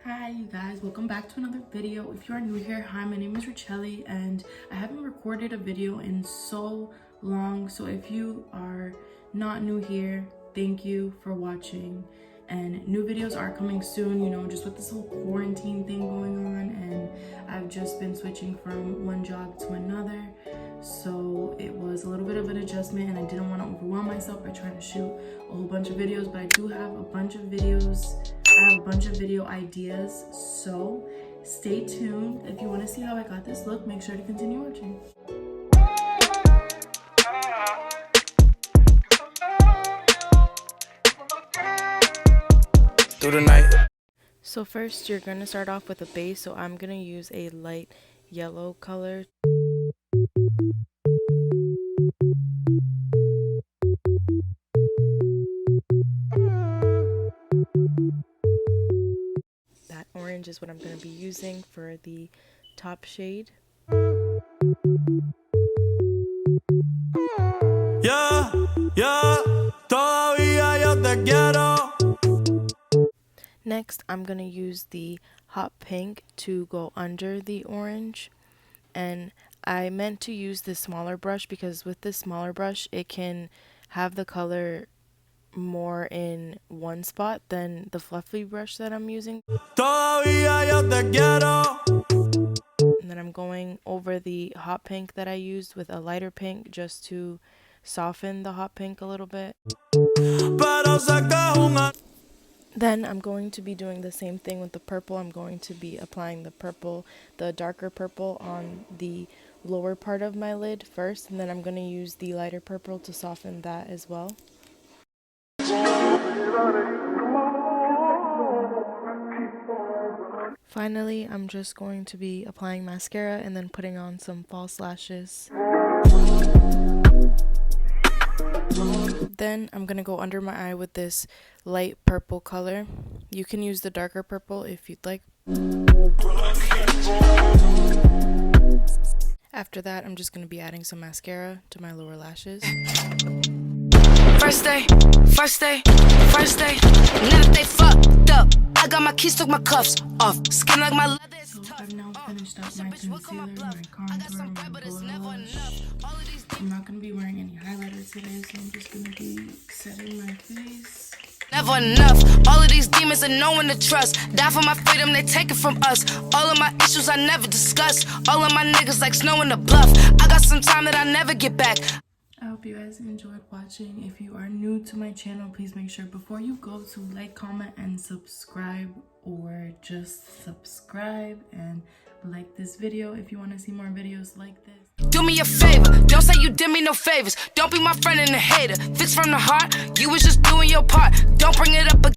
Hi you guys, welcome back to another video. If you are new here, hi, my name is Richelli and I haven't recorded a video in so long, so if you are not new here, thank you for watching. And new videos are coming soon, you know, just with this whole quarantine thing going on, and I've just been switching from one job to another, so it was a little bit of an adjustment and I didn't want to overwhelm myself by trying to shoot a whole bunch of videos, but I do have a bunch of videos. I have a bunch of video ideas, so stay tuned. If you want to see how I got this look, make sure to continue watching. Through the night. So first you're going to start off with a base, so I'm going to use a light yellow color. That orange is what I'm going to be using for the top shade. Todavía yo te quiero. Next, I'm going to use the hot pink to go under the orange. And I meant to use this smaller brush because with this smaller brush, it can have the color more in one spot than the fluffy brush that I'm using. Todavía yo te quiero. And then I'm going over the hot pink that I used with a lighter pink just to soften the hot pink a little bit. Then I'm going to be doing the same thing with the purple. I'm going to be applying the purple, the darker purple on the lower part of my lid first, and then I'm going to use the lighter purple to soften that as well. Finally, I'm just going to be applying mascara and then putting on some false lashes. Then I'm going to go under my eye with this light purple color. You can use the darker purple if you'd like. After that, I'm just going to be adding some mascara to my lower lashes. First day, now they fucked up. I got my keys, took my cuffs off. Skin like my leather. So I've now finished up my concealer, my contour, my blush. I'm not going to be wearing any highlighters today, so I'm just going to be setting my face. Never enough. All of these demons are no one to trust. Die for my freedom, they take it from us. All of my issues I never discuss. All of my niggas like snow in the bluff. I got some time that I never get back. I hope you guys enjoyed watching. If you are new to my channel, please make sure before you go to like, comment, and subscribe, or just subscribe and like this video if you want to see more videos like this. Do me a favor, don't say you did me no favors. Don't be my friend and a hater. Fix from the heart, you was just doing your part. Don't bring it up again.